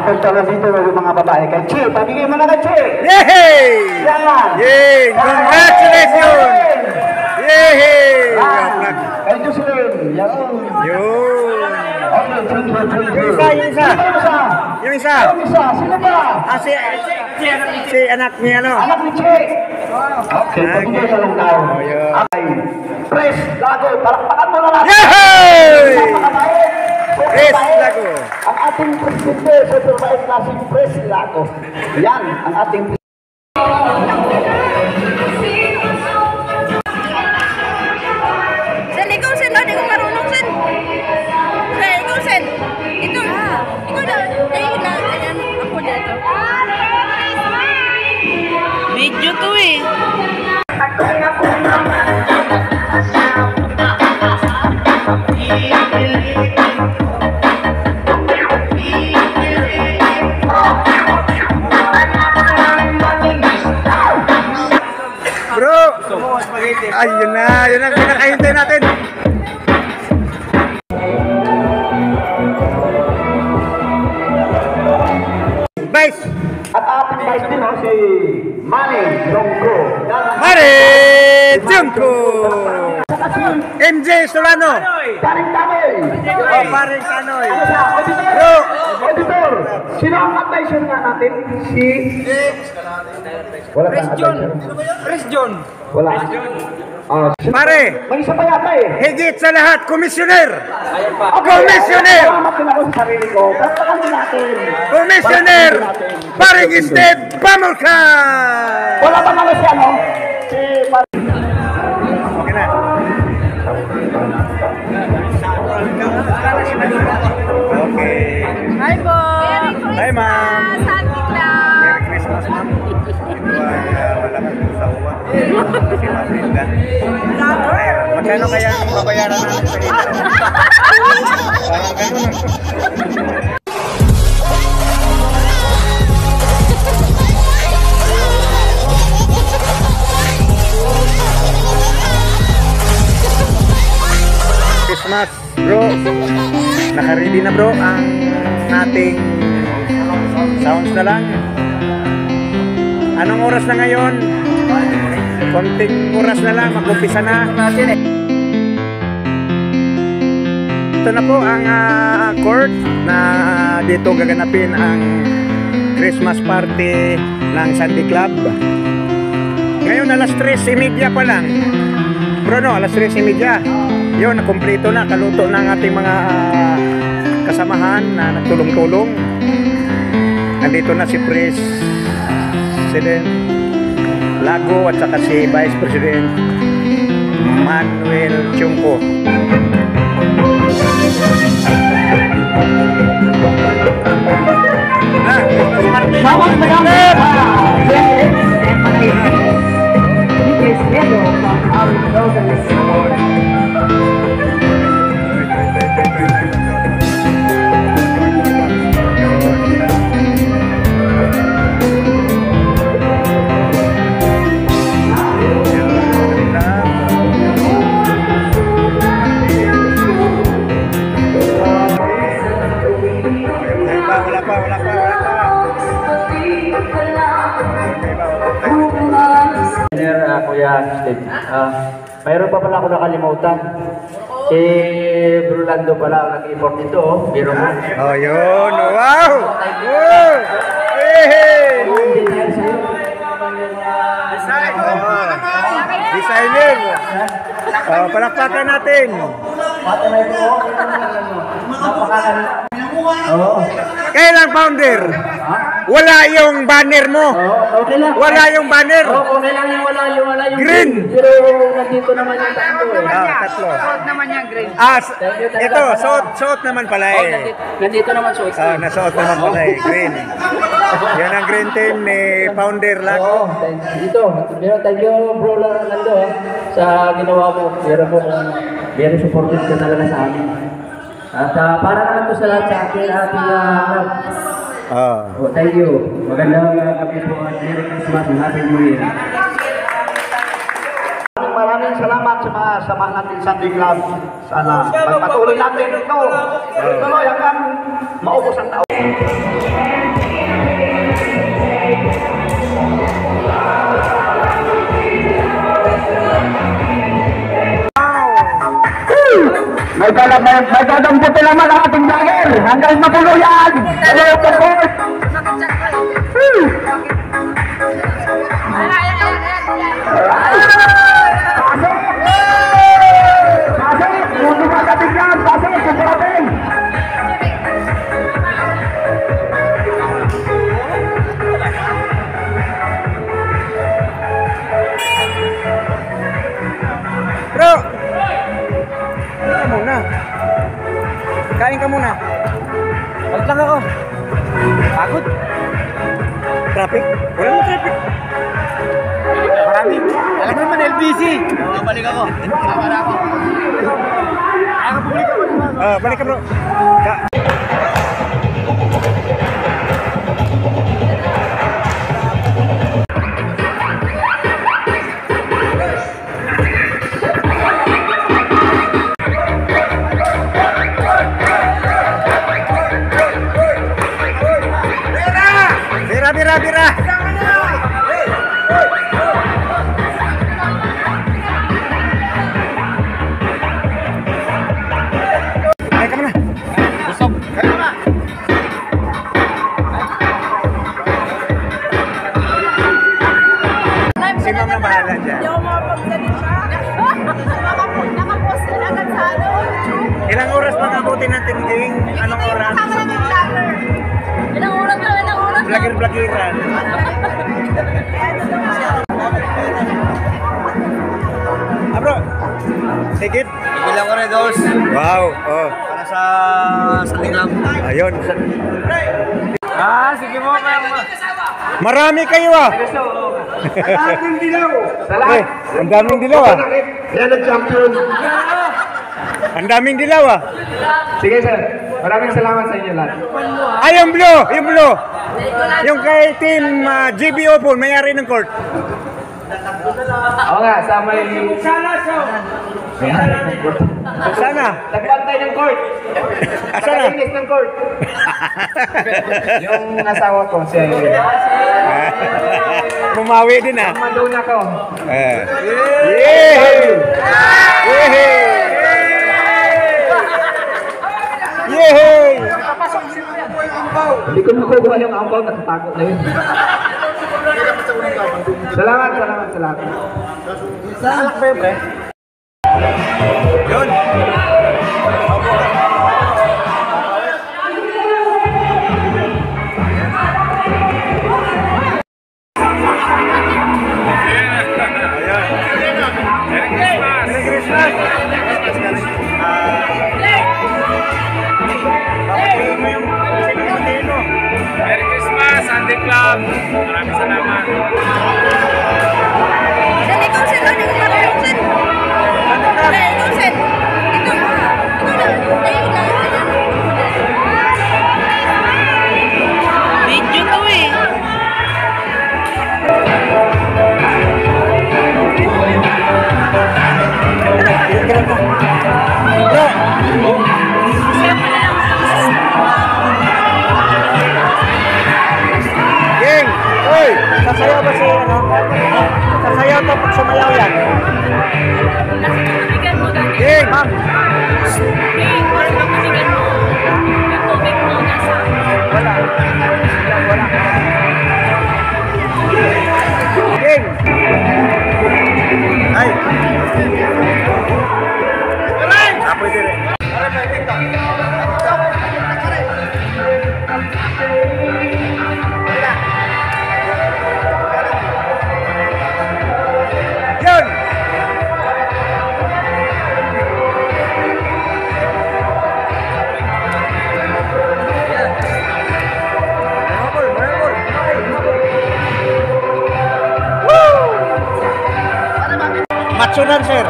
Punta na dito mga babae. Kay Che, pabigay mo na kay Che. Yay! Yan! Yay! Congratulations! Yay! Kay Jocelyn. Yan. Yun! Yung isa! Yung isa! Sino ba? Si anak ni ano? Anak ni Che. Okay, pabigay na lang daw. Okay. Press, Lago. Palakpakan mo na lang. Yay! Press, Lago. Ang ating presidente sa Superbike Classic, Press, Lago. Yan, ang ating Sen, ikaw Sen, hindi ko marunong Sen. Sen, ikaw Sen. Ito, ikaw na. Ayun na, ayan, ako dito. Video to eh. Bro! Ayun na, yun ang pinakahintay natin. Vice! at ating vice din si Manny Jongko. Manny Jongko! MJ Solano! Paring Tanoy! Oh, paring Tanoy! Bro! Auditor! Sino ang advisor nga natin? Si... Wala kang advisor. Chris John. Wala. Pare! May isa pa yata eh. Higit sa lahat, komisyoner! Okay, Komisyoner! salamat din ako sa sarili ko. Pastakan din natin. Komisyoner! Paring Steve Pamulkan! Wala pa naman si ano? Si... Okay na. Okay. Hi po! Hi, ma'am. Happy class! Merry Christmas, ma'am. Ito ay wala kang sa uwan. Kasi mapingan. Magkano kaya ang babayaran natin sa ito? Parang ganun. Christmas, bro. Naka-ready na bro ang ating sounds na lang. Anong oras na ngayon? Konting oras na lang, mag-umpisa na. Ito na po ang court na dito gaganapin ang Christmas party ng Sandy Club. Ngayon alas 3:30 pa lang. Bro, no, alas 3:30. Yun, nakumpleto na, kaluto na ang ating mga kasamahan na nagtulong-tulong. Nandito na si President Lago at saka si Vice President Manuel Chungko. Selamat menyambut mayroon pa pala ako nakalimutan. Si Brulando pala ang nag-import nito. Biro mo. Oh, yun. Wow! Wow! Hey! Designer! Oh, palakpakan natin. Kailang founder? Wala yung banner mo. Okay lang. Wala yung banner. Okay lang yung wala yung Green. Pero nandito naman yung tango eh. Tatlo. Suot naman yung green. Ito, suot naman pala eh. Nandito naman suot. Nasuot naman pala eh. Green. Yan ang green team ni Founder Lago. Dito. Pero thank you bro Lando sa ginawa mo. Very supportive ka talaga sa amin. At para naman to sa lahat sa akin thank you. Magandang gabi po at Merry Christmas and Happy New Year. Maraming salamat sa mga sama natin sa Sandy Club. Sana magpatuloy natin ito. Tuloy hanggang maubos ang tao. May dadang puti naman ang ating vlogger. Hanggang mapulo yan. Hello, support. Pasok! Kung dumagating yan, pasok! Supporting! Bro! Kain ka muna. Kain ka muna. Balik lang ako. Pagod. Traffic? Wala mo traffic. Marami. Alam mo naman, LBC. Balik ako. Para ako. Ayaw ka bumalik ako. Balik ka bro. Bira! Ay, kamu na. Busog. Kamu na. Si ma'am na bahala dyan. Hindi ako makapagsalita. Nakapost na agad sa ano. Ilang oras pa nabuti natin, Ging? Anong oras? Kasama namin yung vlogger. Ilang oras na. Vlogger-vloggeran. Bro, tikit? Bilang ko rin, Dos. Wow, oh. Para sa tinglam. Ayun. Sige mo, ma'am. Marami kayo ah. Ang daming dilaw. Eh, ang daming dilaw ah. Yan ang champion. Ang daming dilaw ah. Sige, sir. Maraming salamat sa inyo lahat. Ay, yung blue! Yung blue! Yung kay team GB Open, may-ari ng court. Oo nga, sa may... Sana? Nagbantay ng court. Sana? Nakalinis ng court. Yung asawa ko, siya yun. Bumawi din ah. Maduna ko. Yehey! Yehey! Yehey! Hindi ko nakukuha yung ampaw, nakatakot na yun. Salamat sa lahat. Salamat, bebe. Yun. Merry Christmas, Sunday Club. Maraming salamat. Sen, ikaw sen, ano yung marunong sen? Ikaw sen. Ito na. Video to eh. Ging! Uy! Sasayaw ba si ano? Sasayaw to pag sumayaw yan. Bigyan mo dati. Ging! Ma'am! Bigyan mo. Yung tubig mo nasa. Wala. Wala. Ging! Ay! Pwede rin. Yun! Matsunan, sir.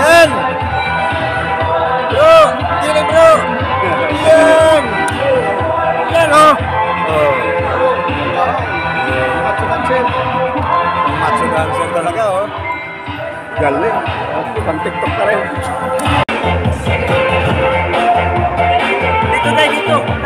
Yan! Bro! Gini bro! Yan! Yan oh! dancer. Ang macho dancer talaga, oh. Galing. Pang TikTok ka rin. Dito tayo dito.